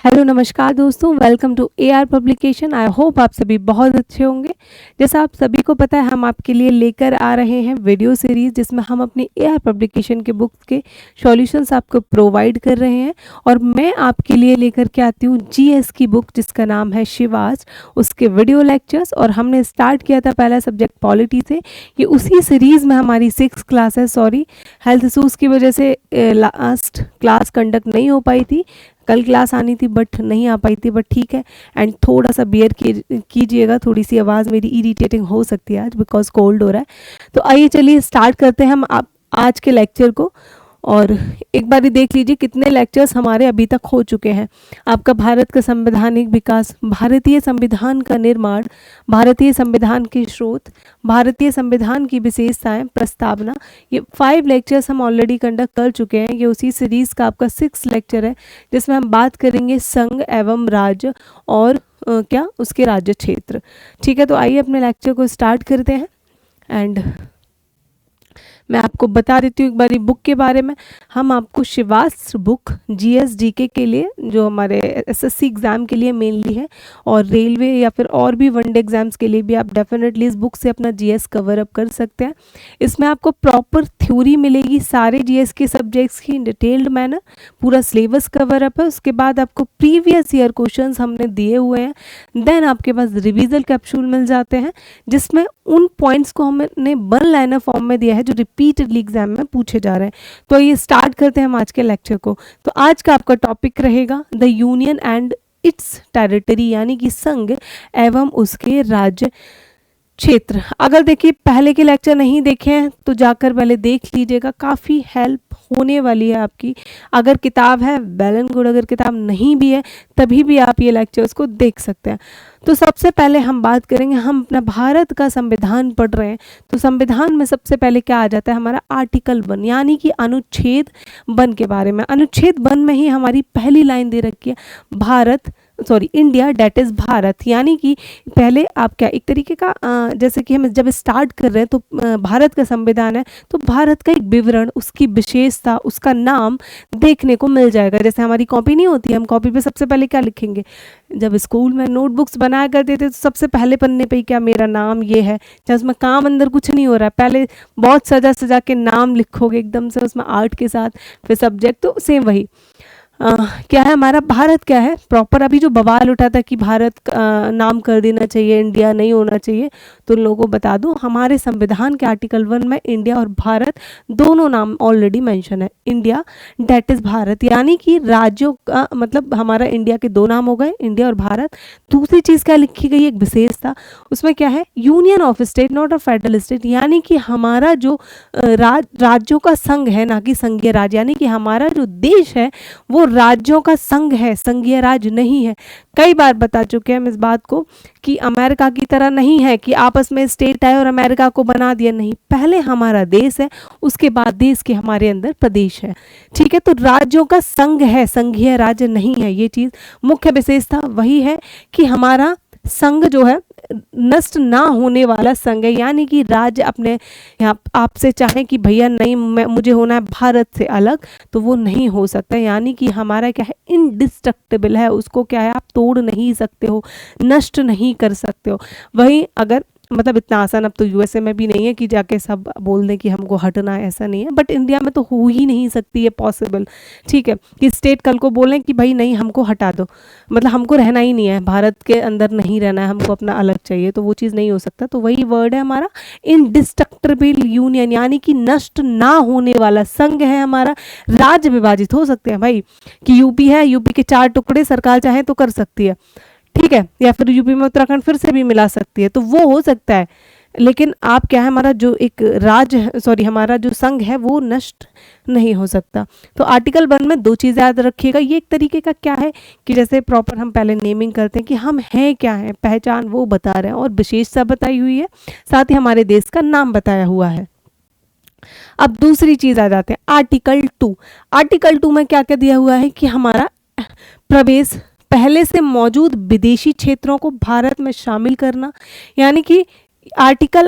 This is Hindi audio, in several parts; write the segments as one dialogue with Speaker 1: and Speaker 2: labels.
Speaker 1: हेलो नमस्कार दोस्तों, welcome to AR publication. I hope आप सभी बहुत अच्छे होंगे। जैसा आप सभी को पता है, हम आपके लिए लेकर आ रहे हैं वीडियो सीरीज़ जिसमें हम अपनी एआर पब्लिकेशन के बुक्स के सॉल्यूशंस आपको प्रोवाइड कर रहे हैं। और मैं आपके लिए लेकर के आती हूँ जीएस की बुक जिसका नाम है शिवास, उसके वीडियो लेक्चर्स। और हमने स्टार्ट किया था पहला सब्जेक्ट पॉलिटी से। ये उसी सीरीज़ में हमारी 6 क्लास है। सॉरी, हेल्थ इशूज़ की वजह से लास्ट क्लास कंडक्ट नहीं हो पाई थी। कल क्लास आनी थी बट नहीं आ पाई थी, बट ठीक है। एंड थोड़ा सा बियर कीजिएगा, थोड़ी सी आवाज़ मेरी इरिटेटिंग हो सकती है आज बिकॉज कोल्ड हो रहा है। तो आइए चलिए स्टार्ट करते हैं हम आप आज के लेक्चर को। और एक बार देख लीजिए कितने लेक्चर्स हमारे अभी तक हो चुके हैं। आपका भारत का संवैधानिक विकास, भारतीय संविधान का निर्माण, भारतीय संविधान के स्रोत, भारतीय संविधान की विशेषताएं, प्रस्तावना, ये 5 लेक्चर्स हम ऑलरेडी कंडक्ट कर चुके हैं। ये उसी सीरीज़ का आपका 6 लेक्चर है जिसमें हम बात करेंगे संघ एवं राज्य और क्या उसके राज्य क्षेत्र। ठीक है, तो आइए अपने लेक्चर को स्टार्ट करते हैं। एंड मैं आपको बता देती हूँ एक बारी बुक के बारे में। हम आपको शिवास बुक जीएस जीके के लिए, जो हमारे एसएससी एग्ज़ाम के लिए मेनली है, और रेलवे या फिर और भी वनडे एग्जाम्स के लिए भी आप डेफिनेटली इस बुक से अपना जीएस कवर अप कर सकते हैं। इसमें आपको प्रॉपर थ्योरी मिलेगी सारे जीएस के सब्जेक्ट्स की इन डिटेल्ड मैनर, पूरा सिलेबस कवर अप है। उसके बाद आपको प्रीवियस ईयर क्वेश्चंस हमने दिए हुए हैं। देन आपके पास रिविजन कैप्सूल मिल जाते हैं जिसमें उन पॉइंट्स को हमने 1 लाइनर फॉर्म में दिया है जो रिपीटेडली एग्जाम में पूछे जा रहे हैं। तो ये स्टार्ट करते हैं हम आज के लेक्चर को। तो आज का आपका टॉपिक रहेगा the union and it's territory, यानी कि संघ एवं उसके राज्य क्षेत्र। अगर देखिए पहले के लेक्चर नहीं देखे हैं तो जाकर पहले देख लीजिएगा, काफ़ी हेल्प होने वाली है आपकी। अगर किताब है वेल एंड गुड, अगर किताब नहीं भी है तभी भी आप ये लेक्चर्स को देख सकते हैं। तो सबसे पहले हम बात करेंगे, हम अपना भारत का संविधान पढ़ रहे हैं तो संविधान में सबसे पहले क्या आ जाता है हमारा आर्टिकल 1, यानी कि अनुच्छेद 1 के बारे में। अनुच्छेद 1 में ही हमारी पहली लाइन दे रखी है इंडिया डेट इज़ भारत, यानी कि पहले आप क्या एक तरीके का जैसे कि हम जब स्टार्ट कर रहे हैं तो भारत का संविधान है तो भारत का एक विवरण, उसकी विशेषता, उसका नाम देखने को मिल जाएगा। जैसे हमारी कॉपी नहीं होती है, हम कॉपी पे सबसे पहले क्या लिखेंगे, जब स्कूल में नोटबुक्स बनाया करते थे तो सबसे पहले पन्ने पे ही क्या मेरा नाम ये है, चाहे उसमें काम अंदर कुछ नहीं हो रहा है, पहले बहुत सजा सजा के नाम लिखोगे एकदम से उसमें आर्ट के साथ, फिर सब्जेक्ट, तो सेम वही क्या है हमारा भारत क्या है प्रॉपर। अभी जो बवाल उठा था कि भारत नाम कर देना चाहिए, इंडिया नहीं होना चाहिए, तो लोगों को बता दूं हमारे संविधान के आर्टिकल 1 में इंडिया और भारत दोनों नाम ऑलरेडी मेंशन है। इंडिया डेट इज़ भारत, यानी कि राज्यों का मतलब हमारा इंडिया के 2 नाम हो गए, इंडिया और भारत। दूसरी चीज़ क्या लिखी गई, एक विशेषता, उसमें क्या है union of state not a federal state, यानी कि हमारा जो राज्यों का संघ है, ना कि संघीय राज्य, यानी कि हमारा जो देश है वो राज्यों का संघ है, संघीय राज्य नहीं है। कई बार बता चुके हैं हम इस बात को कि अमेरिका की तरह नहीं है कि आपस में स्टेट आए और अमेरिका को बना दिया, नहीं, पहले हमारा देश है, उसके बाद देश के हमारे अंदर प्रदेश है। ठीक है, तो राज्यों का संघ है, संघीय राज्य नहीं है। ये चीज़ मुख्य विशेषता वही है कि हमारा संघ जो है नष्ट ना होने वाला संघ है, यानी कि राज्य अपने यहाँ आपसे चाहें कि भैया नहीं मुझे होना है भारत से अलग, तो वो नहीं हो सकता, यानी कि हमारा क्या है इनडिस्ट्रक्टिबल है, उसको क्या है आप तोड़ नहीं सकते हो, नष्ट नहीं कर सकते हो। वहीं अगर मतलब इतना आसान अब तो यूएसए में भी नहीं है कि जाके सब बोल दें कि हमको हटना है, ऐसा नहीं है, बट इंडिया में तो हो ही नहीं सकती है पॉसिबल। ठीक है, कि स्टेट कल को बोलें कि भाई नहीं हमको हटा दो, मतलब हमको रहना ही नहीं है, भारत के अंदर नहीं रहना है, हमको अपना अलग चाहिए, तो वो चीज़ नहीं हो सकता। तो वही वर्ड है हमारा इनडिस्ट्रक्टिबल यूनियन, यानी कि नष्ट ना होने वाला संघ है हमारा। राज्य विभाजित हो सकते हैं भाई, कि यूपी है, यूपी के 4 टुकड़े सरकार चाहे तो कर सकती है, ठीक है, या फिर यूपी में उत्तराखंड फिर से भी मिला सकती है, तो वो हो सकता है। लेकिन आप क्या है हमारा जो एक राज्य हमारा जो संघ है वो नष्ट नहीं हो सकता। तो आर्टिकल 1 में 2 चीज़ याद रखिएगा। ये एक तरीके का क्या है कि जैसे प्रॉपर हम पहले नेमिंग करते हैं कि हम हैं क्या हैं, पहचान वो बता रहे हैं, और विशेषता बताई हुई है, साथ ही हमारे देश का नाम बताया हुआ है। अब दूसरी चीज़ आ जाते हैं आर्टिकल 2। आर्टिकल 2 में क्या क्या दिया हुआ है कि हमारा प्रवेश, पहले से मौजूद विदेशी क्षेत्रों को भारत में शामिल करना, यानी कि आर्टिकल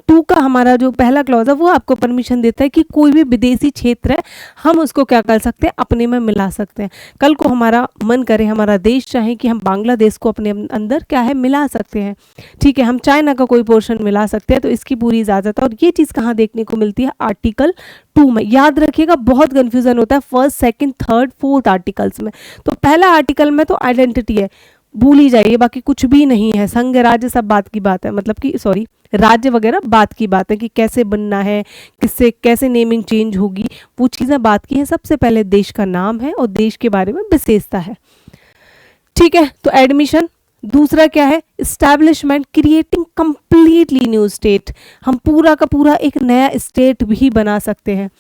Speaker 1: 2 का हमारा जो पहला क्लॉज है वो आपको परमिशन देता है कि कोई भी विदेशी क्षेत्र है हम उसको क्या कर सकते हैं, अपने में मिला सकते हैं। कल को हमारा मन करे, हमारा देश चाहे कि हम बांग्लादेश को अपने अंदर क्या है मिला सकते हैं, ठीक है, हम चाइना का कोई पोर्शन मिला सकते हैं, तो इसकी पूरी इजाज़त है। और ये चीज़ कहाँ देखने को मिलती है, आर्टिकल 2 में। याद रखिएगा बहुत कन्फ्यूजन होता है first, second, third, fourth articles में। तो पहला आर्टिकल में तो आइडेंटिटी है, भूल ही जाइए, बाकी कुछ भी नहीं है। संघ राज्य सब बात की बात है, मतलब कि सॉरी राज्य वगैरह बात की बात है कि कैसे बनना है, किससे कैसे नेमिंग चेंज होगी, वो चीज़ें बात की है। सबसे पहले देश का नाम है और देश के बारे में विशेषता है, ठीक है। तो एडमिशन, दूसरा क्या है, establishment, creating completely new state, हम पूरा का पूरा एक नया स्टेट भी बना सकते हैं,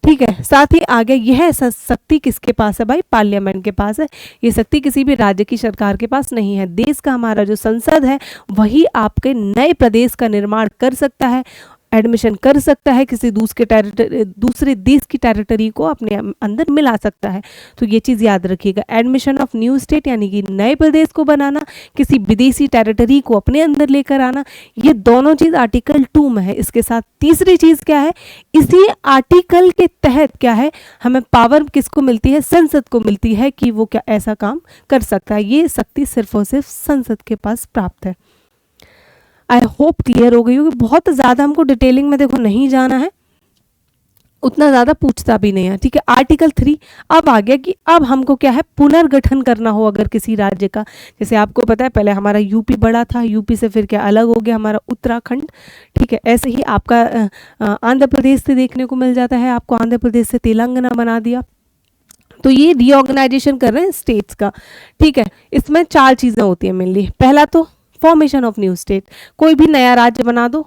Speaker 1: ठीक है। साथ ही आगे यह शक्ति किसके पास है भाई, पार्लियामेंट के पास है। ये शक्ति किसी भी राज्य की सरकार के पास नहीं है। देश का हमारा जो संसद है वही आपके नए प्रदेश का निर्माण कर सकता है, एडमिशन कर सकता है, किसी दूसरे देश की टेरिटरी को अपने अंदर मिला सकता है। तो ये चीज़ याद रखिएगा, एडमिशन ऑफ न्यू स्टेट यानी कि नए प्रदेश को बनाना, किसी विदेशी टेरिटरी को अपने अंदर लेकर आना, ये दोनों चीज़ आर्टिकल 2 में है। इसके साथ तीसरी चीज़ क्या है, इसी आर्टिकल के तहत क्या है, हमें पावर किसको मिलती है, संसद को मिलती है कि वो क्या ऐसा काम कर सकता है। ये शक्ति सिर्फ और सिर्फ संसद के पास प्राप्त है। आई होप क्लियर हो गई होगी। बहुत ज़्यादा हमको डिटेलिंग में देखो नहीं जाना है, उतना ज़्यादा पूछता भी नहीं है, ठीक है। आर्टिकल 3 अब आ गया कि अब हमको क्या है, पुनर्गठन करना हो अगर किसी राज्य का। जैसे आपको पता है पहले हमारा यूपी बड़ा था, यूपी से फिर क्या अलग हो गया हमारा उत्तराखंड, ठीक है। ऐसे ही आपका आंध्र प्रदेश से देखने को मिल जाता है, आपको आंध्र प्रदेश से तेलंगाना बना दिया। तो ये रीऑर्गेनाइजेशन कर रहे हैं स्टेट्स का, ठीक है। इसमें 4 चीज़ें होती हैं मेनली। पहला तो फॉर्मेशन ऑफ न्यू स्टेट, कोई भी नया राज्य बना दो,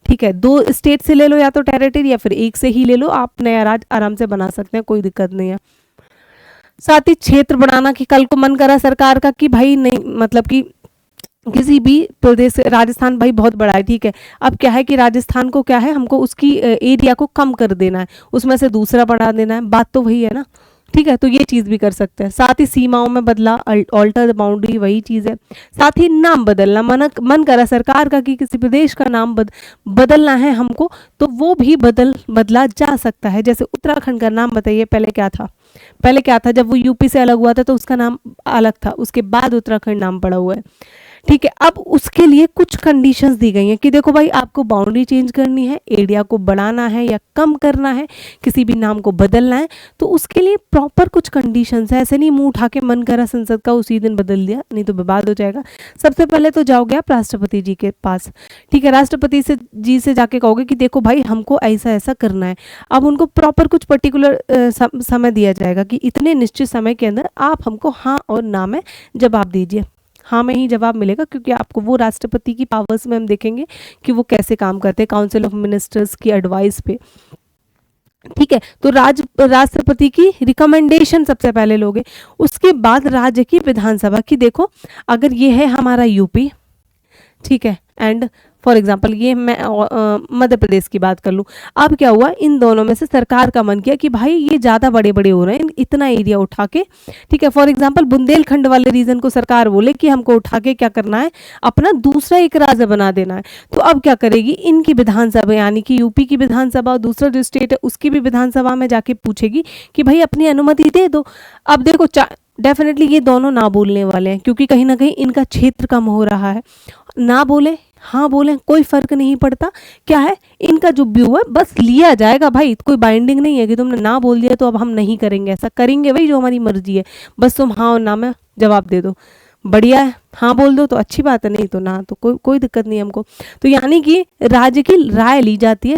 Speaker 1: ठीक है। 2 स्टेट से ले लो या तो टेरिटरी, या फिर एक से ही ले लो, आप नया राज्य आराम से बना सकते हैं, कोई दिक्कत नहीं है। साथ ही क्षेत्र बनाना कि कल को मन करा सरकार का कि भाई नहीं, मतलब कि किसी भी प्रदेश, राजस्थान भाई बहुत बड़ा है, ठीक है। अब क्या है कि राजस्थान को क्या है, हमको उसकी एरिया को कम कर देना है, उसमें से दूसरा बढ़ा देना है, बात तो वही है ना, ठीक है। तो ये चीज़ भी कर सकते हैं। साथ ही सीमाओं में बदला, ऑल्टर द बाउंड्री, वही चीज़ है। साथ ही नाम बदलना, मन करा सरकार का कि किसी प्रदेश का नाम बदलना है हमको, तो वो भी बदला जा सकता है। जैसे उत्तराखंड का नाम बताइए पहले क्या था, पहले क्या था, जब वो यूपी से अलग हुआ था तो उसका नाम अलग था, उसके बाद उत्तराखंड नाम पड़ा हुआ है, ठीक है। अब उसके लिए कुछ कंडीशंस दी गई हैं कि देखो भाई आपको बाउंड्री चेंज करनी है, एरिया को बढ़ाना है या कम करना है, किसी भी नाम को बदलना है, तो उसके लिए प्रॉपर कुछ कंडीशंस है। ऐसे नहीं मुंह उठा के मन करा संसद का उसी दिन बदल दिया, नहीं तो बर्बाद हो जाएगा। सबसे पहले तो जाओगे आप राष्ट्रपति जी के पास, ठीक है। राष्ट्रपति जी से जाके कहोगे कि देखो भाई हमको ऐसा ऐसा करना है। अब उनको प्रॉपर कुछ पर्टिकुलर समय दिया जाएगा कि इतने निश्चित समय के अंदर आप हमको हाँ और ना में जवाब दीजिए। हाँ में ही जवाब मिलेगा, क्योंकि आपको वो राष्ट्रपति की पावर्स में हम देखेंगे कि वो कैसे काम करते हैं, काउंसिल ऑफ मिनिस्टर्स की एडवाइस पे, ठीक है। तो राष्ट्रपति की रिकमेंडेशन सबसे पहले लोगे, उसके बाद राज्य की विधानसभा की, देखो अगर ये है हमारा यूपी, ठीक है, एंड फॉर एग्जाम्पल ये मैं मध्य प्रदेश की बात कर लूँ। अब क्या हुआ, इन दोनों में से सरकार का मन किया कि भाई ये ज़्यादा बड़े बड़े हो रहे हैं, इतना एरिया उठा के, ठीक है। फॉर एग्जाम्पल बुंदेलखंड वाले रीजन को सरकार बोले कि हमको उठा के क्या करना है, अपना दूसरा एक राज्य बना देना है। तो अब क्या करेगी, इनकी विधानसभा यानी कि यूपी की विधानसभा और दूसरा जो स्टेट है उसकी भी विधानसभा में जाके पूछेगी कि भाई अपनी अनुमति दे दो। अब देखो डेफिनेटली ये दोनों ना बोलने वाले हैं, क्योंकि कहीं ना कहीं इनका क्षेत्र कम हो रहा है। ना बोले हाँ बोले कोई फर्क नहीं पड़ता, क्या है इनका जो व्यू है बस लिया जाएगा भाई, कोई बाइंडिंग नहीं है कि तुमने ना बोल दिया तो अब हम नहीं करेंगे, ऐसा करेंगे भाई जो हमारी मर्जी है, बस तुम हाँ और ना में जवाब दे दो, बढ़िया है। हाँ बोल दो तो अच्छी बात है, नहीं तो ना तो कोई दिक्कत नहीं हमको। तो यानी कि राज्य की राय ली जाती है,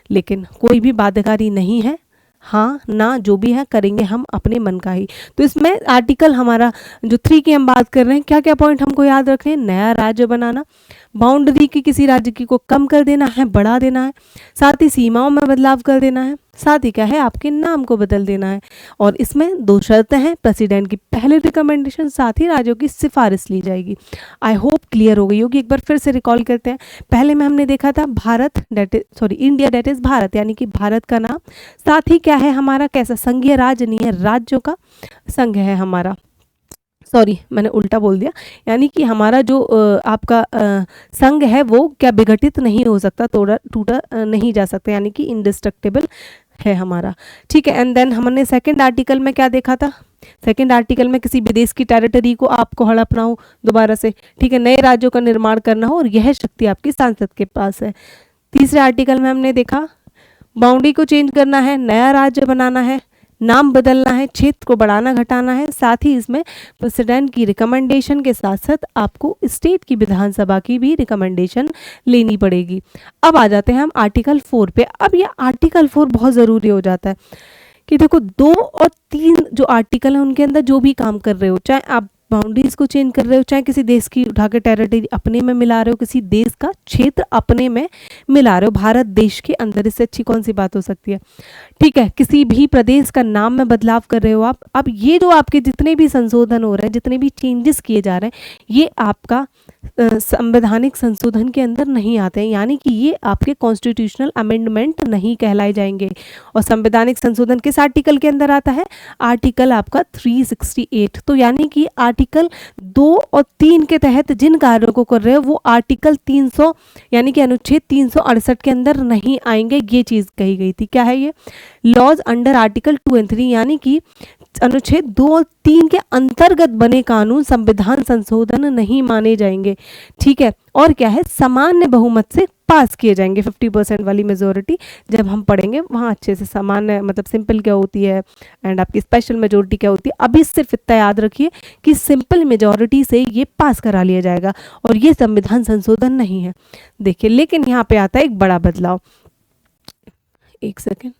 Speaker 1: लेकिन कोई भी बाध्यकारी नहीं है, हाँ ना जो भी है करेंगे हम अपने मन का ही। तो इसमें आर्टिकल हमारा जो 3 की हम बात कर रहे हैं, क्या क्या पॉइंट हमको याद रखने हैं, नया राज्य बनाना, बाउंड्री की किसी राज्य की को कम कर देना है, बढ़ा देना है, साथ ही सीमाओं में बदलाव कर देना है, साथ ही क्या है आपके नाम को बदल देना है। और इसमें 2 शर्तें हैं, प्रेसिडेंट की पहले रिकमेंडेशन, साथ ही राज्यों की सिफारिश ली जाएगी। आई होप क्लियर हो गई होगी। एक बार फिर से रिकॉल करते हैं। पहले में हमने देखा था इंडिया दैट इज भारत, यानी कि भारत का नाम, साथ ही क्या है हमारा कैसा संघीय राज्य नहीं है, राज्यों का संघ है हमारा। सॉरी मैंने उल्टा बोल दिया, यानी कि हमारा जो आपका संघ है वो क्या विघटित नहीं हो सकता, तोड़ा टूटा नहीं जा सकता, यानी कि इंडिस्ट्रक्टेबल है हमारा। ठीक है, एंड देन हमने सेकंड आर्टिकल में क्या देखा था, सेकंड आर्टिकल में किसी विदेश की टेरिटरी को आपको हड़पना हो दोबारा से, ठीक है, नए राज्यों का निर्माण करना हो और यह शक्ति आपकी सांसद के पास है। तीसरे आर्टिकल में हमने देखा बाउंड्री को चेंज करना है, नया राज्य बनाना है, नाम बदलना है, क्षेत्र को बढ़ाना घटाना है, साथ ही इसमें प्रेसिडेंट की रिकमेंडेशन के साथ साथ आपको स्टेट की विधानसभा की भी रिकमेंडेशन लेनी पड़ेगी। अब आ जाते हैं हम आर्टिकल 4 पे। अब ये आर्टिकल 4 बहुत ज़रूरी हो जाता है कि देखो 2 और 3 जो आर्टिकल हैं उनके अंदर जो भी काम कर रहे हो, चाहे आप बाउंड्रीज को चेंज कर रहे हो, चाहे किसी देश की उठा के टेरिटरी अपने में मिला रहे हो, किसी देश का क्षेत्र अपने में मिला रहे हो, भारत देश के अंदर, इससे अच्छी कौन सी बात हो सकती है। ठीक है, किसी भी प्रदेश का नाम में बदलाव कर रहे हो आप। अब ये जो आपके जितने भी संशोधन हो रहे हैं, जितने भी चेंजेस किए जा रहे हैं, ये आपका संवैधानिक संशोधन के अंदर नहीं आते हैं, यानी कि ये आपके कॉन्स्टिट्यूशनल अमेंडमेंट नहीं कहलाए जाएंगे। और संवैधानिक संशोधन किस आर्टिकल के अंदर आता है, आर्टिकल आपका 368। तो यानी कि आर्टिकल 2 और 3 के तहत जिन कार्यों को कर रहे हो वो आर्टिकल 300 यानी कि अनुच्छेद 368 के अंदर नहीं आएंगे, ये चीज़ कही गई थी। क्या है ये, लॉज अंडर आर्टिकल 2 एंड 3, यानी कि अनुच्छेद 2 और 3 के अंतर्गत बने कानून संविधान संशोधन नहीं माने जाएंगे। ठीक है, और क्या है, सामान्य बहुमत से पास किए जाएंगे, 50% वाली मेजोरिटी जब हम पढ़ेंगे वहाँ अच्छे से। सामान्य मतलब सिंपल क्या होती है एंड आपकी स्पेशल मेजोरिटी क्या होती है, अभी सिर्फ इतना याद रखिए कि सिंपल मेजोरिटी से ये पास करा लिया जाएगा और ये संविधान संशोधन नहीं है। देखिए, लेकिन यहाँ पे आता है एक बड़ा बदलाव, एक सेकेंड,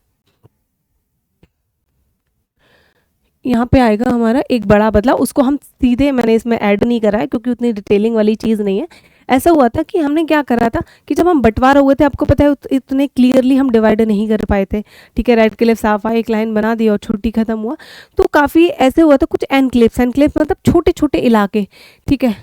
Speaker 1: यहाँ पे आएगा हमारा एक बड़ा बदलाव, उसको हम सीधे मैंने इसमें ऐड नहीं करा है क्योंकि उतनी डिटेलिंग वाली चीज़ नहीं है। ऐसा हुआ था कि हमने क्या करा था कि जब हम बंटवारा हुए थे, आपको पता है इतने क्लियरली हम डिवाइड नहीं कर पाए थे। ठीक है, रेड क्लिफ साफ एक लाइन बना दी और छुट्टी खत्म हुआ, तो काफ़ी ऐसे हुआ था कुछ एनक्लेव्स, एनक्लेव्स मतलब छोटे छोटे इलाके। ठीक है,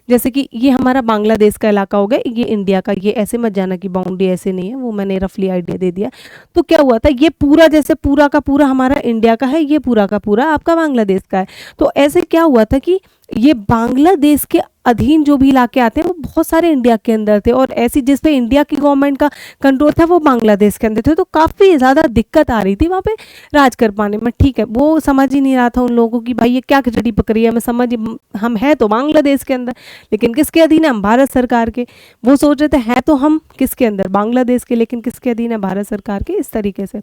Speaker 1: जैसे कि ये हमारा बांग्लादेश का इलाका हो गया, ये इंडिया का, ये ऐसे मत जाना कि बाउंड्री ऐसे नहीं है, वो मैंने रफली आइडिया दे दिया। तो क्या हुआ था, ये पूरा जैसे पूरा का पूरा हमारा इंडिया का है, ये पूरा का पूरा आपका बांग्लादेश का है। तो ऐसे क्या हुआ था कि ये बांग्लादेश के अधीन जो भी इलाके आते हैं वो बहुत सारे इंडिया के अंदर थे, और ऐसी जिस पे इंडिया की गवर्नमेंट का कंट्रोल था वो बांग्लादेश के अंदर थे। तो काफ़ी ज़्यादा दिक्कत आ रही थी वहाँ पे राज कर पाने में। ठीक है, वो समझ ही नहीं रहा था उन लोगों को कि भाई ये क्या खिचड़ी पकड़ी है, हमें समझ, हम है तो बांग्लादेश के अंदर लेकिन किसके अधीन है, हम भारत सरकार के। वो सोच रहे थे हैं तो हम किसके अंदर, बांग्लादेश के, लेकिन किसके अधीन है, भारत सरकार के, इस तरीके से।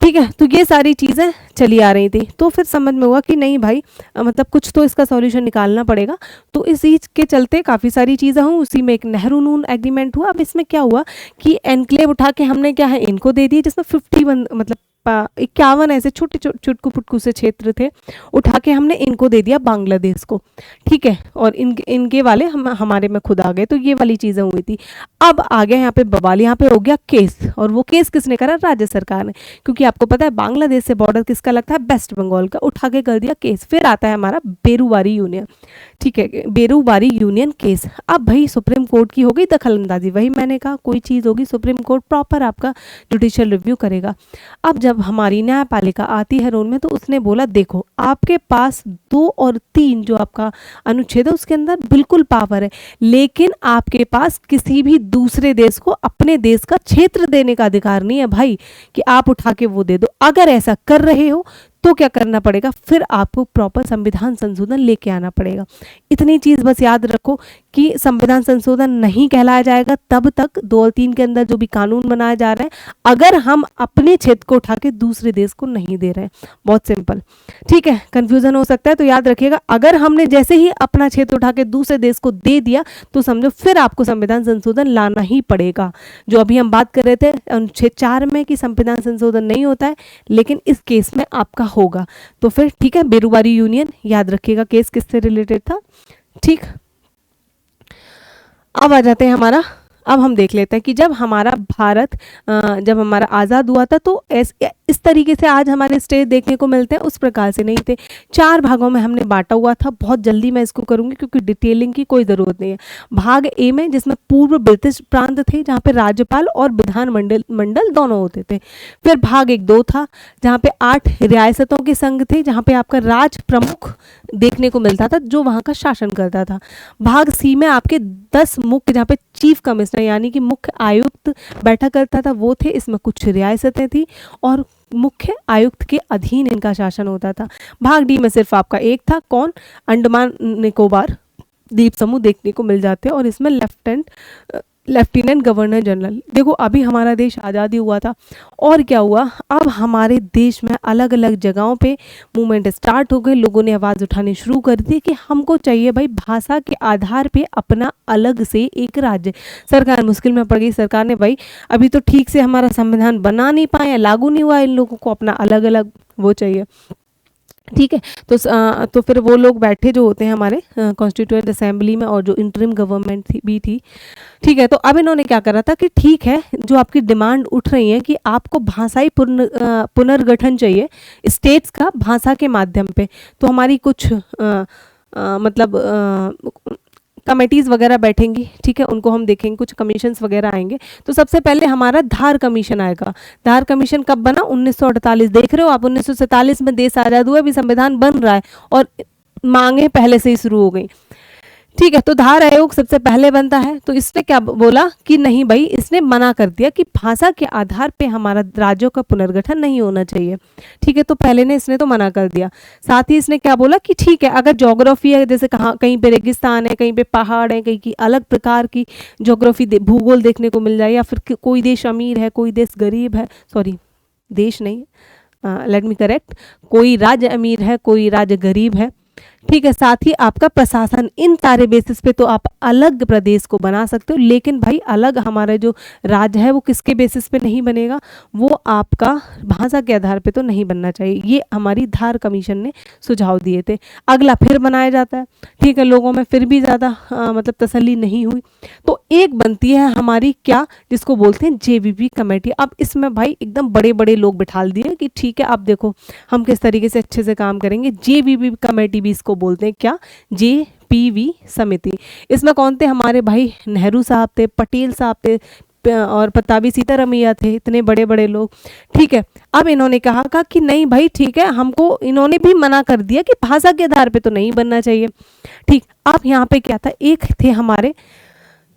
Speaker 1: ठीक है, तो ये सारी चीज़ें चली आ रही थी। तो फिर समझ में हुआ कि नहीं भाई, मतलब कुछ तो इसका सॉल्यूशन निकालना पड़ेगा। तो इस चीज़ के चलते काफ़ी सारी चीज़ें हुई, उसी में एक नेहरू नून एग्रीमेंट हुआ। अब इसमें क्या हुआ कि एनक्लेव उठा के हमने क्या है इनको दे दिए, जिसमें 51 मतलब 51 ऐसे छोटे चुटकू पुटकू से क्षेत्र थे, उठा के हमने इनको दे दिया बांग्लादेश को। ठीक है, और इनके वाले हमारे में खुद आ गए। तो ये वाली चीज़ें हुई थी। अब आ गया यहाँ पे बवाल, यहाँ पे हो गया केस, और वो केस किसने करा, राज्य सरकार ने, क्योंकि आपको पता है बांग्लादेश से बॉर्डर किसका लगता है, वेस्ट बंगाल का, उठा के कर दिया केस। फिर आता है हमारा बेरूवारी यूनियन। ठीक है, बेरूवारी यूनियन केस। अब भाई सुप्रीम कोर्ट की हो गई दखलंदाजी, वही मैंने कहा कोई चीज़ होगी सुप्रीम कोर्ट प्रॉपर आपका जुडिशियल रिव्यू करेगा। अब जब हमारी न्यायपालिका आती है रोल में, तो उसने बोला देखो आपके पास 2 और 3 जो आपका अनुच्छेद है उसके अंदर बिल्कुल पावर है, लेकिन आपके पास किसी भी दूसरे देश को अपने देश का क्षेत्र देने का अधिकार नहीं है भाई कि आप उठा के वो दे दो। अगर ऐसा कर रहे हो तो क्या करना पड़ेगा, फिर आपको प्रॉपर संविधान संशोधन लेके आना पड़ेगा। इतनी चीज़ बस याद रखो कि संविधान संशोधन नहीं कहलाया जाएगा तब तक 2 और 3 के अंदर जो भी कानून बनाए जा रहे हैं, अगर हम अपने क्षेत्र को उठा के दूसरे देश को नहीं दे रहे हैं। बहुत सिंपल। ठीक है, कंफ्यूजन हो सकता है तो याद रखिएगा, अगर हमने जैसे ही अपना क्षेत्र उठा के दूसरे देश को दे दिया तो समझो फिर आपको संविधान संशोधन लाना ही पड़ेगा। जो अभी हम बात कर रहे थे अनुच्छेद 4 में कि संविधान संशोधन नहीं होता है, लेकिन इस केस में आपका होगा। तो फिर ठीक है, बेरूवारी यूनियन याद रखिएगा केस किससे रिलेटेड था। ठीक, अब आ जाते हैं हमारा अब हम देख लेते हैं कि जब हमारा भारत जब हमारा आज़ाद हुआ था तो इस तरीके से आज हमारे स्टेट देखने को मिलते हैं, उस प्रकार से नहीं थे। 4 भागों में हमने बांटा हुआ था। बहुत जल्दी मैं इसको करूँगी क्योंकि डिटेलिंग की कोई ज़रूरत नहीं है। भाग ए में जिसमें पूर्व ब्रिटिश प्रांत थे जहाँ पे राज्यपाल और विधान मंडल दोनों होते थे। फिर भाग एक 2 था जहाँ पे 8 रियासतों के संघ थे, जहाँ पे आपका राज प्रमुख देखने को मिलता था जो वहाँ का शासन करता था। भाग सी में आपके 10 मुख्य, जहाँ पे चीफ कमिश्नर यानी कि मुख्य आयुक्त बैठा करता था वो थे। इसमें कुछ रियासतें थी और मुख्य आयुक्त के अधीन इनका शासन होता था। भाग डी में सिर्फ आपका एक था, कौन, अंडमान निकोबार द्वीप समूह देखने को मिल जाते हैं और इसमें लेफ्टिनेंट गवर्नर जनरल। देखो अभी हमारा देश आज़ादी हुआ था और क्या हुआ, अब हमारे देश में अलग अलग जगहों पे मूवमेंट स्टार्ट हो गए। लोगों ने आवाज़ उठानी शुरू कर दी कि हमको चाहिए भाई भाषा के आधार पे अपना अलग से एक राज्य। सरकार मुश्किल में पड़ गई। सरकार ने भाई अभी तो ठीक से हमारा संविधान बना नहीं पाए, लागू नहीं हुआ, इन लोगों को अपना अलग अलग वो चाहिए। ठीक है, तो फिर वो लोग बैठे जो होते हैं हमारे कॉन्स्टिट्यूएंट असेंबली में और जो इंटरिम गवर्नमेंट भी थी। ठीक है, तो अब इन्होंने क्या करा था कि ठीक है, जो आपकी डिमांड उठ रही है कि आपको भाषाई पुनर्गठन चाहिए स्टेट्स का भाषा के माध्यम पे, तो हमारी कुछ मतलब कमेटीज़ वगैरह बैठेंगी। ठीक है, उनको हम देखेंगे, कुछ कमीशंस वगैरह आएंगे। तो सबसे पहले हमारा धार कमीशन आएगा। धार कमीशन कब बना? 1948। देख रहे हो आप, 1947 में देश आज़ाद हुआ, अभी संविधान बन रहा है और मांगे पहले से ही शुरू हो गई। ठीक है, तो धार आयोग सबसे पहले बनता है। तो इसने क्या बोला कि नहीं भाई, इसने मना कर दिया कि भाषा के आधार पे हमारा राज्यों का पुनर्गठन नहीं होना चाहिए। ठीक है, तो पहले ने इसने तो मना कर दिया। साथ ही इसने क्या बोला कि ठीक है, अगर ज्योग्राफी है, जैसे कहाँ कहीं पे रेगिस्तान है, कहीं पे पहाड़ है, कहीं की अलग प्रकार की ज्योग्राफी भूगोल देखने को मिल जाए, या फिर कोई देश अमीर है, कोई देश गरीब है, सॉरी देश नहीं, लेट मी करेक्ट, कोई राज्य अमीर है, कोई राज्य गरीब है। ठीक है, साथ ही आपका प्रशासन, इन सारे बेसिस पे तो आप अलग प्रदेश को बना सकते हो, लेकिन भाई अलग हमारा जो राज्य है वो किसके बेसिस पे नहीं बनेगा, वो आपका भाषा के आधार पे तो नहीं बनना चाहिए। ये हमारी धार कमीशन ने सुझाव दिए थे। अगला फिर बनाया जाता है। ठीक है, लोगों में फिर भी ज़्यादा मतलब तसल्ली नहीं हुई, तो एक बनती है हमारी क्या, जिसको बोलते हैं JVP कमेटी। अब इसमें भाई एकदम बड़े बड़े लोग बिठाल दिए कि ठीक है, आप देखो हम किस तरीके से अच्छे से काम करेंगे। JVP कमेटी भी इसको बोलते हैं क्या, JPV समिति। इसमें कौन थे? हमारे भाई नेहरू साहब थे, पटेल साहब थे और पताबी सीतारमैया थे, इतने बड़े बड़े लोग। ठीक है, अब इन्होंने कहा कि नहीं भाई ठीक है, हमको इन्होंने भी मना कर दिया कि भाषा के आधार पे तो नहीं बनना चाहिए। ठीक, अब यहाँ पे क्या था, एक थे हमारे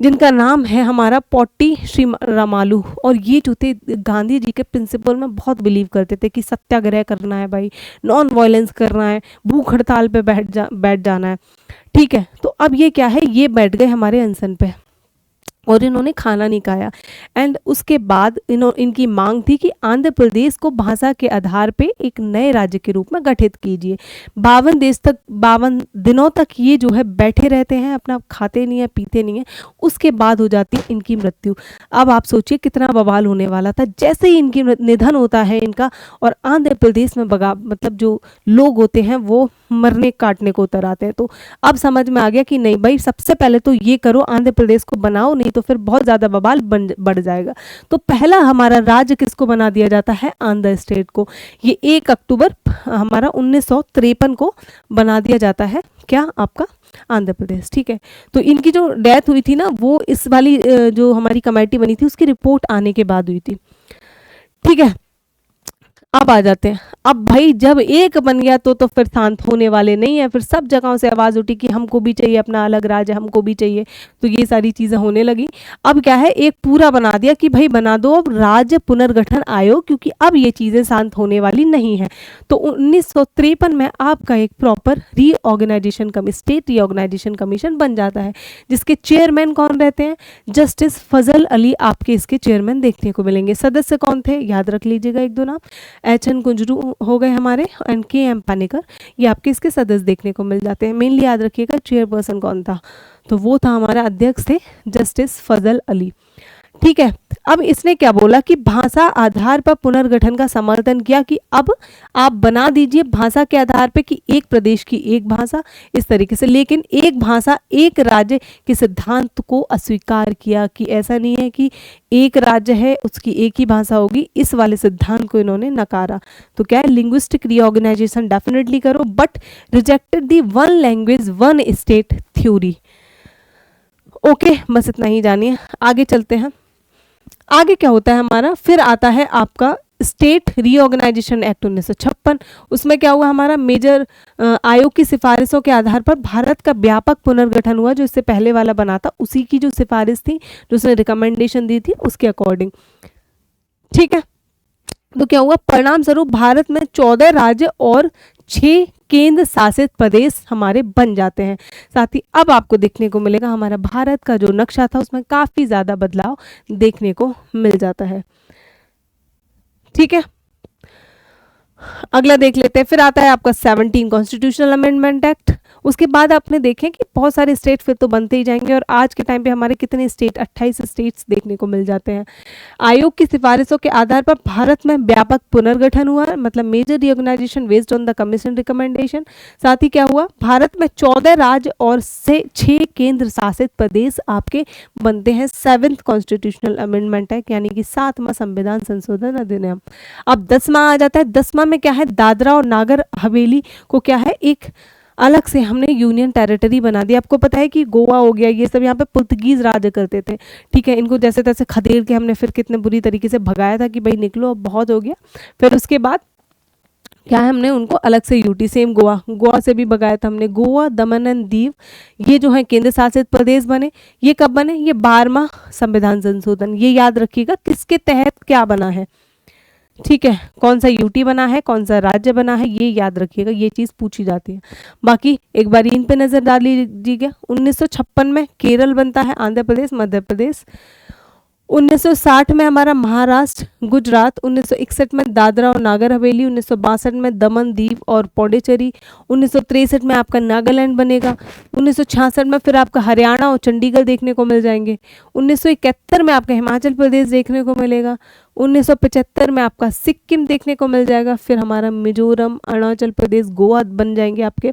Speaker 1: जिनका नाम है हमारा पोट्टी श्री रामालू, और ये जो थे गांधी जी के प्रिंसिपल में बहुत बिलीव करते थे कि सत्याग्रह करना है भाई, नॉन वायलेंस करना है, भूख हड़ताल पे बैठ जाना है। ठीक है, तो अब ये क्या है, ये बैठ गए हमारे अनशन पे और इन्होंने खाना नहीं खाया। एंड उसके बाद इनकी मांग थी कि आंध्र प्रदेश को भाषा के आधार पे एक नए राज्य के रूप में गठित कीजिए। 52 दिनों तक ये जो है बैठे रहते हैं, अपना खाते नहीं है, पीते नहीं है, उसके बाद हो जाती है इनकी मृत्यु। अब आप सोचिए कितना बवाल होने वाला था। जैसे ही इनकी निधन होता है इनका, और आंध्र प्रदेश में मतलब जो लोग होते हैं वो मरने काटने को उतर आते हैं। तो अब समझ में आ गया कि नहीं भाई, सबसे पहले तो ये करो, आंध्र प्रदेश को बनाओ, नहीं तो फिर बहुत ज़्यादा बवाल बढ़ जाएगा। तो पहला हमारा राज्य किसको बना दिया जाता है? आंध्र स्टेट को। ये 1 अक्टूबर हमारा 1953 को बना दिया जाता है, क्या आपका आंध्र प्रदेश। ठीक है, तो इनकी जो डेथ हुई थी ना, वो इस वाली जो हमारी कमेटी बनी थी उसकी रिपोर्ट आने के बाद हुई थी। ठीक है, अब आ जाते हैं। अब भाई जब एक बन गया तो फिर शांत होने वाले नहीं है। फिर सब जगहों से आवाज़ उठी कि हमको भी चाहिए अपना अलग राज्य, हमको भी चाहिए। तो ये सारी चीज़ें होने लगी। अब क्या है, एक पूरा बना दिया कि भाई बना दो अब राज्य पुनर्गठन आयोग, क्योंकि अब ये चीज़ें शांत होने वाली नहीं है। तो 1953 में आपका एक proper reorganisation state reorganisation commission बन जाता है, जिसके चेयरमैन कौन रहते हैं? जस्टिस फजल अली आपके इसके चेयरमैन देखने को मिलेंगे। सदस्य कौन थे? याद रख लीजिएगा एक दो नाम, HN कुंजरू हो गए हमारे, एंड KM पानेकर, ये आपके इसके सदस्य देखने को मिल जाते हैं। मेनली याद रखिएगा चेयरपर्सन कौन था, तो वो था हमारा अध्यक्ष थे जस्टिस फजल अली। ठीक है। अब इसने क्या बोला कि भाषा आधार पर पुनर्गठन का समर्थन किया कि अब आप बना दीजिए भाषा के आधार पे कि एक प्रदेश की एक भाषा इस तरीके से, लेकिन एक भाषा एक राज्य के सिद्धांत को अस्वीकार किया कि ऐसा नहीं है कि एक राज्य है उसकी एक ही भाषा होगी, इस वाले सिद्धांत को इन्होंने नकारा। तो क्या है, लिंग्विस्टिक रीऑर्गेनाइजेशन डेफिनेटली करो, but rejected the one language one state theory. Okay, बस इतना ही जानिए, आगे चलते हैं। आगे क्या होता है हमारा, फिर आता है आपका स्टेट रीऑर्गेनाइजेशन एक्ट 1956। उसमें क्या हुआ हमारा, मेजर आयोग की सिफारिशों के आधार पर भारत का व्यापक पुनर्गठन हुआ, जो इससे पहले वाला बना था उसी की जो सिफारिश थी, जो उसने रिकमेंडेशन दी थी उसके अकॉर्डिंग। ठीक है, तो क्या हुआ, परिणाम स्वरूप भारत में 14 राज्य और 6 केंद्र शासित प्रदेश हमारे बन जाते हैं। साथ ही अब आपको देखने को मिलेगा हमारा भारत का जो नक्शा था उसमें काफी ज्यादा बदलाव देखने को मिल जाता है। ठीक है, अगला देख लेते हैं। फिर आता है आपका 17 कॉन्स्टिट्यूशनल अमेंडमेंट एक्ट। उसके बाद आपने देखें कि बहुत सारे स्टेट फिर तो बनते ही जाएंगे, और आज के टाइम पे हमारे कितने स्टेट, 28 स्टेट्स देखने को मिल जाते हैं। आयोग की सिफारिशों के आधार पर भारत में व्यापक पुनर्गठन हुआ, मतलब major reorganisation based on the commission recommendation. साथ ही क्या हुआ, भारत में 14 राज्य और 6 केंद्र शासित प्रदेश आपके बनते हैं। 7th कॉन्स्टिट्यूशनल अमेंडमेंट एक्ट, यानी कि 7वां संविधान संशोधन अधिनियम। अब 10वां आ जाता है। 10वां में क्या है, दादरा और नागर हवेली को क्या है, एक अलग से हमने यूनियन टेरिटरी बना दिया। आपको पता है कि गोवा हो गया, ये सब यहाँ पे पुर्तगीज राज करते थे। ठीक है, इनको जैसे तैसे खदेड़ के हमने फिर कितने बुरी तरीके से भगाया था कि भाई निकलो, अब बहुत हो गया। फिर उसके बाद क्या है, हमने उनको अलग से यूटी, सेम गोवा से भी भगाया था हमने। गोवा, दमन एंड दीव, ये जो है केंद्र शासित प्रदेश बने। ये कब बने, ये 12वां संविधान संशोधन। ये याद रखिएगा किसके तहत क्या बना है। ठीक है, कौन सा यूटी बना है, कौन सा राज्य बना है, ये याद रखिएगा, ये चीज पूछी जाती है। बाकी एक बार इन पे नजर डाल लीजिएगा। 1956 में केरल बनता है, आंध्र प्रदेश, मध्य प्रदेश। 1960 में हमारा महाराष्ट्र, गुजरात। 1961 में दादरा और नागर हवेली। 1962 में दमन, दीव और पौंडीचेरी। 1963 में आपका नागालैंड बनेगा। 1966 में फिर आपका हरियाणा और चंडीगढ़ देखने को मिल जाएंगे। 1971 में आपका हिमाचल प्रदेश देखने को मिलेगा। 1975 में आपका सिक्किम देखने को मिल जाएगा। फिर हमारा मिजोरम, अरुणाचल प्रदेश, गोवा बन जाएंगे आपके।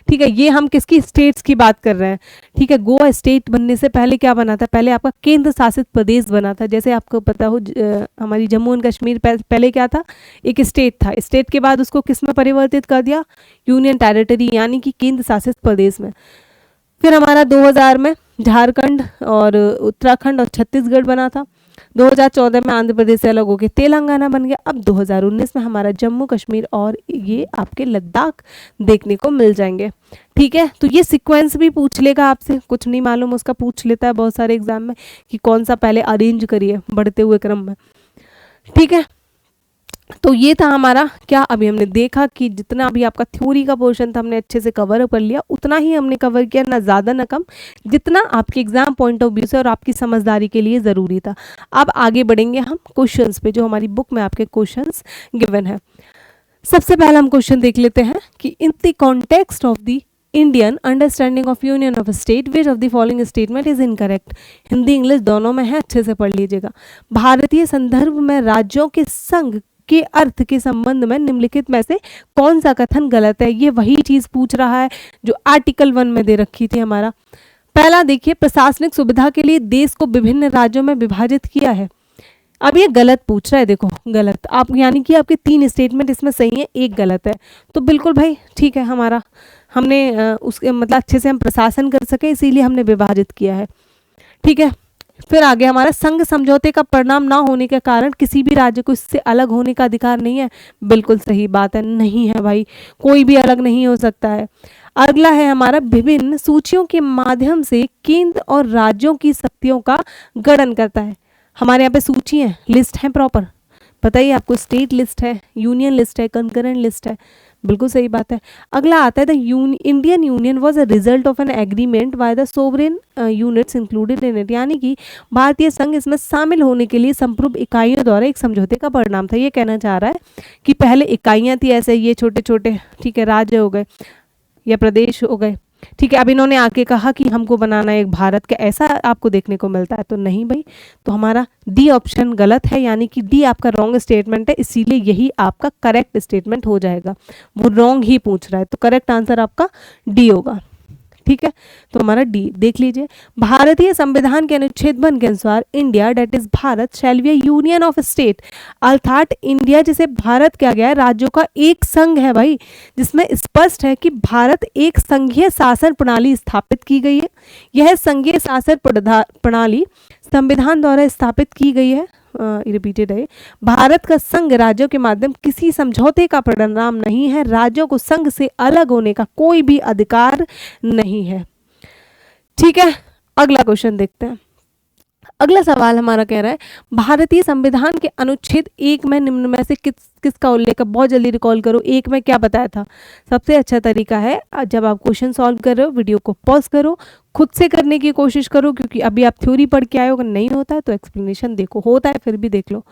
Speaker 1: ठीक है, ये हम किसकी स्टेट्स की बात कर रहे हैं। ठीक है, गोवा स्टेट बनने से पहले क्या बना था, पहले आपका केंद्र शासित प्रदेश बना था। जैसे आपको पता हो हमारी जम्मू एंड कश्मीर पहले क्या था, एक स्टेट था। स्टेट के बाद उसको किस में परिवर्तित कर दिया, यूनियन टेरिटरी, यानी कि केंद्र शासित प्रदेश में। फिर हमारा 2000 में झारखंड और उत्तराखंड और छत्तीसगढ़ बना था। 2014 में आंध्र प्रदेश से अलग होकर तेलंगाना बन गया। अब 2019 में हमारा जम्मू कश्मीर और ये आपके लद्दाख देखने को मिल जाएंगे। ठीक है, तो ये सीक्वेंस भी पूछ लेगा आपसे, कुछ नहीं मालूम उसका पूछ लेता है बहुत सारे एग्जाम में कि कौन सा पहले अरेंज करिए बढ़ते हुए क्रम में। ठीक है, तो ये था हमारा क्या, अभी हमने देखा कि जितना अभी आपका थ्योरी का पोर्शन था हमने अच्छे से कवर कर लिया, उतना ही हमने कवर किया, ना ज़्यादा ना कम, जितना आपके एग्जाम पॉइंट ऑफ व्यू से और आपकी समझदारी के लिए ज़रूरी था। अब आगे बढ़ेंगे हम क्वेश्चंस पे, जो हमारी बुक में आपके क्वेश्चंस गिवन है। सबसे पहला हम क्वेश्चन देख लेते हैं कि in the context of the Indian understanding of union of state which of the following statement is incorrect. Hindi English दोनों में है, अच्छे से पढ़ लीजिएगा। भारतीय संदर्भ में राज्यों के संघ के अर्थ के संबंध में निम्नलिखित में से कौन सा कथन गलत है। ये वही चीज पूछ रहा है जो आर्टिकल 1 में दे रखी थी हमारा। पहला देखिए, प्रशासनिक सुविधा के लिए देश को विभिन्न राज्यों में विभाजित किया है। अब ये गलत पूछ रहा है, देखो गलत, आप यानी कि आपके 3 स्टेटमेंट इसमें सही है, एक गलत है। तो बिल्कुल भाई ठीक है, हमारा हमने उसके मतलब अच्छे से हम प्रशासन कर सके इसीलिए हमने विभाजित किया है। ठीक है, फिर आगे हमारा संघ समझौते का परिणाम ना होने के कारण किसी भी राज्य को इससे अलग होने का अधिकार नहीं है। बिल्कुल सही बात है, नहीं है भाई, कोई भी अलग नहीं हो सकता है। अगला है हमारा, विभिन्न सूचियों के माध्यम से केंद्र और राज्यों की शक्तियों का गठन करता है। हमारे यहाँ पे सूची है, लिस्ट है प्रॉपर, पता ही आपको, स्टेट लिस्ट है, यूनियन लिस्ट है, कंकरेंट लिस्ट है, बिल्कुल सही बात है। अगला आता है the Indian union was a result of an agreement by the sovereign units included in it, यानी कि भारतीय संघ इसमें शामिल होने के लिए संप्रभु इकाइयों द्वारा एक समझौते का परिणाम था। ये कहना चाह रहा है कि पहले इकाइयां थी, ऐसे ये छोटे छोटे ठीक है राज्य हो गए या प्रदेश हो गए, ठीक है, अब इन्होंने आके कहा कि हमको बनाना है एक भारत का, ऐसा आपको देखने को मिलता है? तो नहीं भाई, तो हमारा डी ऑप्शन गलत है, यानी कि डी आपका रॉन्ग स्टेटमेंट है, इसीलिए यही आपका करेक्ट स्टेटमेंट हो जाएगा। वो रॉन्ग ही पूछ रहा है, तो करेक्ट आंसर आपका डी होगा। ठीक है, तो हमारा डी देख लीजिए। भारतीय संविधान के अनुच्छेद 1 के अनुसार India that is Bharat shall be a union of state, अर्थात इंडिया जिसे भारत कहा गया है राज्यों का एक संघ है भाई, जिसमें स्पष्ट है कि भारत एक संघीय शासन प्रणाली स्थापित की गई है। यह संघीय शासन प्रणाली संविधान द्वारा स्थापित की गई है, रिपीटेड है। भारत का संघ राज्यों के माध्यम किसी समझौते का परिणाम नहीं है, राज्यों को संघ से अलग होने का कोई भी अधिकार नहीं है। ठीक है, अगला क्वेश्चन देखते हैं। अगला सवाल हमारा कह रहा है भारतीय संविधान के अनुच्छेद 1 में निम्न में से किसका उल्लेख है? बहुत जल्दी रिकॉल करो, 1 में क्या बताया था? सबसे अच्छा तरीका है जब आप क्वेश्चन सॉल्व कर रहे हो वीडियो को पॉज करो, खुद से करने की कोशिश करो, क्योंकि अभी आप थ्योरी पढ़ के आए हो, अगर नहीं होता है तो एक्सप्लेनेशन देखो, होता है फिर भी देख लो।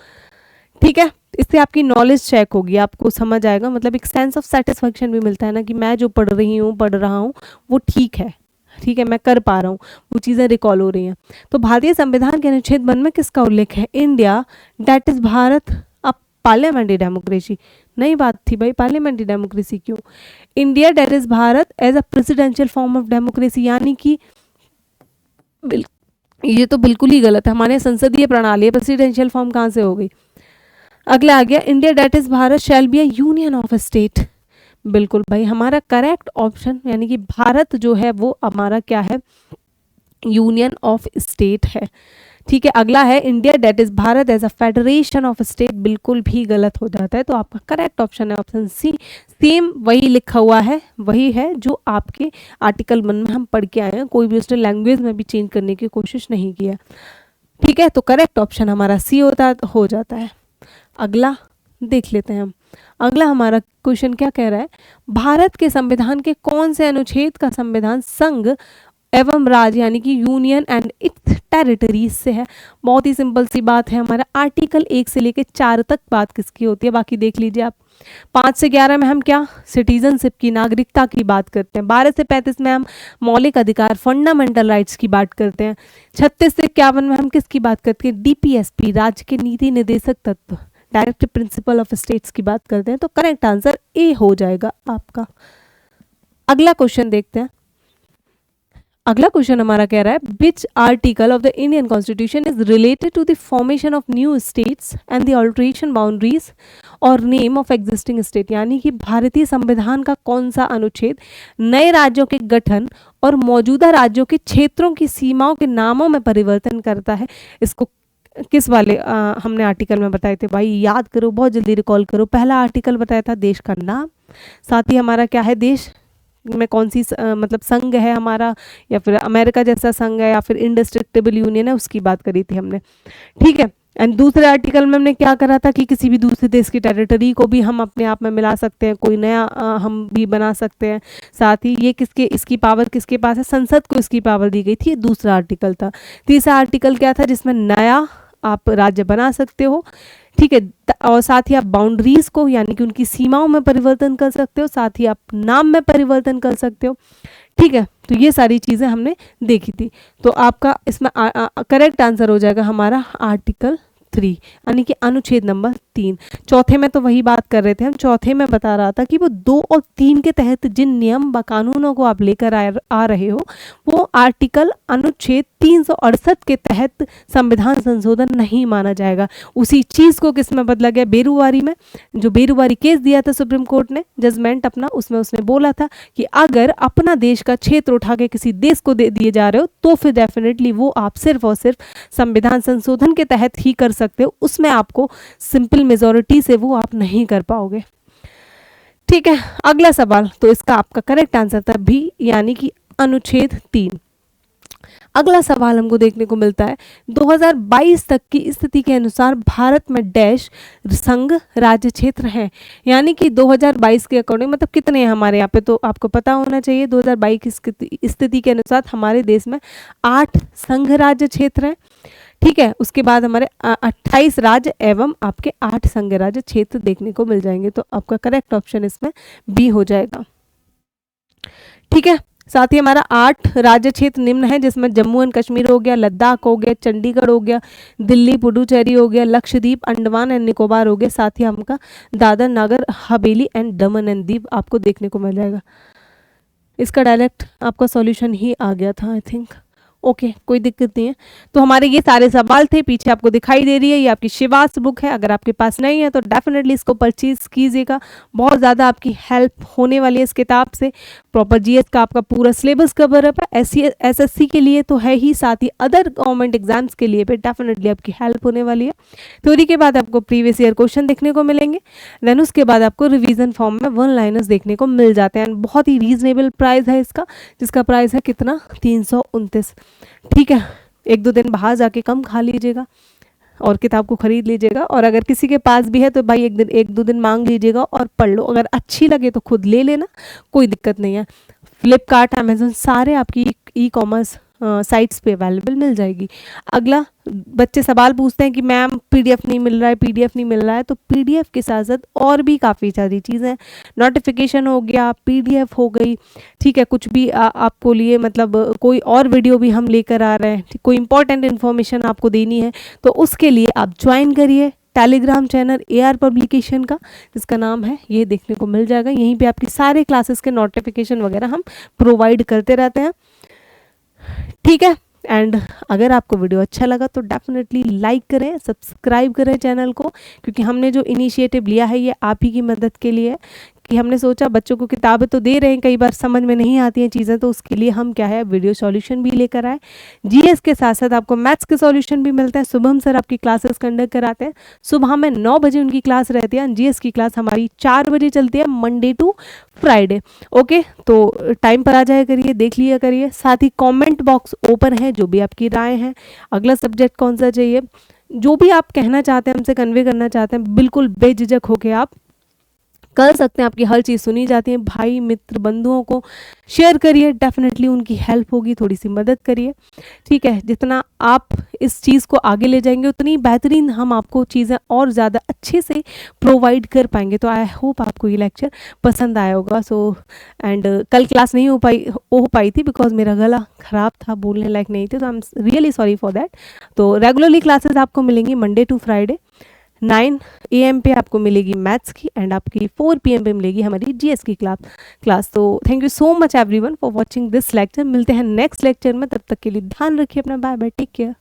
Speaker 1: ठीक है, इससे आपकी नॉलेज चेक होगी, आपको समझ आएगा, मतलब एक सेंस ऑफ सेटिस्फेक्शन भी मिलता है ना कि मैं जो पढ़ रहा हूँ वो ठीक है, ठीक है, मैं कर पा रहा हूँ, वो चीज़ें रिकॉल हो रही हैं। तो भारतीय संविधान के अनुच्छेद 1 में किसका उल्लेख है? इंडिया दैट इज भारत अब पार्लियामेंट्री डेमोक्रेसी, नई बात थी भाई, पार्लियामेंट्री डेमोक्रेसी क्यों? India that is Bharat as a presidential form of democracy, यानी कि ये तो बिल्कुल ही गलत है, हमारे संसदीय प्रणाली है, प्रेसिडेंशियल फॉर्म कहाँ से हो गई? अगला आ गया India that is Bharat shall be a union of state, बिल्कुल भाई हमारा करेक्ट ऑप्शन, यानी कि भारत जो है वो हमारा क्या है? यूनियन ऑफ स्टेट है। ठीक है, अगला है India that is Bharat as a federation of state, बिल्कुल भी गलत हो जाता है, तो आपका करेक्ट ऑप्शन है ऑप्शन सी। सेम वही लिखा हुआ है, वही है जो आपके आर्टिकल 1 में हम पढ़ के आए हैं, कोई भी उसने लैंग्वेज में भी चेंज करने की कोशिश नहीं किया। ठीक है, तो करेक्ट ऑप्शन हमारा सी हो जाता है। अगला देख लेते हैं हम। अगला हमारा क्वेश्चन क्या कह रहा है? भारत के संविधान के कौन से अनुच्छेद का संविधान संघ एवं राज्य यानी कि यूनियन एंड इट्स टेरिटरीज से है? बहुत ही सिंपल सी बात है, हमारा आर्टिकल 1 से लेकर 4 तक बात किसकी होती है, बाकी देख लीजिए आप। 5 से 11 में हम क्या सिटीजनशिप की, नागरिकता की बात करते हैं। 12 से 35 में हम मौलिक अधिकार फंडामेंटल राइट्स की बात करते हैं। 36 से 51 में हम किसकी बात करते हैं? डीपीएसपी, राज्य के नीति निर्देशक तत्व, डायरेक्टिव प्रिंसिपल ऑफ स्टेट्स की बात करते हैं। तो करेक्ट आंसर ए हो जाएगा आपका। अगला क्वेश्चन देखते हैं। अगला क्वेश्चन हमारा कह रहा है which article of the Indian constitution is related to the formation of new states and the alteration boundaries और नेम ऑफ एग्जिस्टिंग स्टेट, यानी कि भारतीय संविधान का कौन सा अनुच्छेद नए राज्यों के गठन और मौजूदा राज्यों के क्षेत्रों की सीमाओं के नामों में परिवर्तन करता है? इसको किस वाले हमने आर्टिकल में बताए थे भाई? याद करो, बहुत जल्दी रिकॉल करो। पहला आर्टिकल बताया था देश का नाम, साथ ही हमारा क्या है, देश में कौन सी मतलब संघ है हमारा, या फिर अमेरिका जैसा संघ है, या फिर इनडिस्ट्रक्टिबल यूनियन है, उसकी बात करी थी हमने। ठीक है, एंड दूसरे आर्टिकल में हमने क्या करा था कि किसी भी दूसरे देश की टेरिटरी को भी हम अपने आप में मिला सकते हैं, कोई नया हम भी बना सकते हैं। साथ ही ये इसकी पावर किसके पास है? संसद को इसकी पावर दी गई थी, ये दूसरा आर्टिकल था। तीसरा आर्टिकल क्या था? जिसमें नया आप राज्य बना सकते हो। ठीक है, और साथ ही आप बाउंड्रीज को यानी कि उनकी सीमाओं में परिवर्तन कर सकते हो, साथ ही आप नाम में परिवर्तन कर सकते हो। ठीक है, तो ये सारी चीज़ें हमने देखी थी। तो आपका इसमें करेक्ट आंसर हो जाएगा हमारा आर्टिकल 3 यानी कि अनुच्छेद नंबर 3। चौथे में तो वही बात कर रहे थे हम, चौथे में बता रहा था कि वो 2 और 3 के तहत जिन नियम व कानूनों को आप लेकर आ रहे हो वो आर्टिकल अनुच्छेद 368 के तहत संविधान संशोधन नहीं माना जाएगा। उसी चीज़ को किस में बदला गया? बेरुवारी में। जो बेरुवारी केस दिया था सुप्रीम कोर्ट ने, जजमेंट अपना, उसमें उसने बोला था कि अगर अपना देश का क्षेत्र उठा के किसी देश को दे दिए जा रहे हो तो फिर डेफिनेटली वो आप सिर्फ और सिर्फ संविधान संशोधन के तहत ही कर सकते हो, उसमें आपको सिंपल मेजॉरिटी से वो आप नहीं कर पाओगे। ठीक है, अगला सवाल, तो इसका आपका करेक्ट आंसर था बी यानी कि अनुच्छेद 3। अगला सवाल हमको देखने को मिलता है 2022 तक की स्थिति के अनुसार भारत में डैश संघ राज्य क्षेत्र हैं, यानी कि 2022 के अकॉर्डिंग मतलब कितने हैं हमारे यहाँ पे, तो आपको पता होना चाहिए 2022 की स्थिति के अनुसार हमारे देश में 8 संघ राज्य क्षेत्र हैं। ठीक है, उसके बाद हमारे 28 राज्य एवं आपके 8 संघ राज्य क्षेत्र देखने को मिल जाएंगे, तो आपका करेक्ट ऑप्शन इसमें बी हो जाएगा। ठीक है, साथ ही हमारा 8 राज्य क्षेत्र निम्न है, जिसमें जम्मू एंड कश्मीर हो गया, लद्दाख हो गया, चंडीगढ़ हो गया, दिल्ली, पुडुचेरी हो गया, लक्षद्वीप, अंडमान एंड निकोबार हो गया। साथ ही हमका Dadar Nagar Haveli and Daman and Diu आपको देखने को मिल जाएगा। इसका डायरेक्ट आपका सॉल्यूशन ही आ गया था आई थिंक। ओके, कोई दिक्कत नहीं है। तो हमारे ये सारे सवाल थे, पीछे आपको दिखाई दे रही है, ये आपकी शिवास बुक है। अगर आपके पास नहीं है तो डेफिनेटली इसको परचेज कीजिएगा, बहुत ज़्यादा आपकी हेल्प होने वाली है इस किताब से। प्रॉपर जीएस का आपका पूरा सिलेबस कवर अप है, एसएससी के लिए तो है ही, साथ ही अदर गवर्नमेंट एग्जाम्स के लिए भी डेफिनेटली आपकी हेल्प होने वाली है। थ्योरी के बाद आपको प्रीवियस ईयर क्वेश्चन देखने को मिलेंगे, देन उसके बाद आपको रिवीजन फॉर्म में 1 लाइनर्स देखने को मिल जाते हैं। बहुत ही रीजनेबल प्राइस है इसका, जिसका प्राइस है कितना, 329। ठीक है, 1-2 दिन बाहर जाके कम खा लीजिएगा और किताब को खरीद लीजिएगा। और अगर किसी के पास भी है तो भाई 1-2 दिन मांग लीजिएगा और पढ़ लो। अगर अच्छी लगे तो खुद ले लेना, कोई दिक्कत नहीं है। फ्लिपकार्ट, अमेजोन सारे आपकी ई कॉमर्स साइट्स पे अवेलेबल मिल जाएगी। अगला, बच्चे सवाल पूछते हैं कि मैम पीडीएफ नहीं मिल रहा है, पीडीएफ नहीं मिल रहा है। तो पीडीएफ के साथ साथ और भी काफ़ी सारी चीज़ें, नोटिफिकेशन हो गया, पीडीएफ हो गई, ठीक है, कुछ भी आपको लिए मतलब कोई और वीडियो भी हम लेकर आ रहे हैं, कोई इंपॉर्टेंट इन्फॉर्मेशन आपको देनी है तो उसके लिए आप ज्वाइन करिए टेलीग्राम चैनल एआर पब्लिकेशन का, जिसका नाम है, ये देखने को मिल जाएगा। यहीं पे आपकी सारे क्लासेस के नोटिफिकेशन वगैरह हम प्रोवाइड करते रहते हैं। ठीक है, एंड अगर आपको वीडियो अच्छा लगा तो डेफिनेटली लाइक करें, सब्सक्राइब करें चैनल को, क्योंकि हमने जो इनिशिएटिव लिया है ये आप ही की मदद के लिए है कि हमने सोचा बच्चों को किताबें तो दे रहे हैं, कई बार समझ में नहीं आती हैं चीज़ें, तो उसके लिए हम क्या है वीडियो सॉल्यूशन भी लेकर आए। जीएस के साथ साथ आपको मैथ्स के सॉल्यूशन भी मिलते हैं। शुभम सर आपकी क्लासेस कंडक्ट कराते हैं, सुबह में 9 बजे उनकी क्लास रहती है। जीएस की क्लास हमारी 4 बजे चलती है, मंडे टू फ्राइडे। ओके, तो टाइम पर आ जाया करिए, देख लिया करिए। साथ ही कॉमेंट बॉक्स ओपन है, जो भी आपकी राय है, अगला सब्जेक्ट कौन सा चाहिए, जो भी आप कहना चाहते हैं, हमसे कन्वे करना चाहते हैं, बिल्कुल बेझिझक होकर आप कर सकते हैं। आपकी हर चीज़ सुनी जाती है। भाई मित्र बंधुओं को शेयर करिए, डेफिनेटली उनकी हेल्प होगी, थोड़ी सी मदद करिए। ठीक है, जितना आप इस चीज़ को आगे ले जाएंगे उतनी बेहतरीन हम आपको चीज़ें और ज़्यादा अच्छे से प्रोवाइड कर पाएंगे। तो आई होप आपको ये लेक्चर पसंद आया होगा। सो एंड कल क्लास नहीं हो पाई थी बिकॉज मेरा गला ख़राब था, बोलने लायक नहीं थे, तो I am really sorry for that. तो रेगुलरली क्लासेस आपको मिलेंगी मंडे टू फ्राइडे 9 AM पे आपको मिलेगी मैथ्स की, एंड आपकी 4 PM पे मिलेगी हमारी जीएस की क्लास। तो thank you so much everyone for watching this lecture. मिलते हैं नेक्स्ट लेक्चर में, तब तक के लिए ध्यान रखिए अपना, बाय बाय, टेक केयर।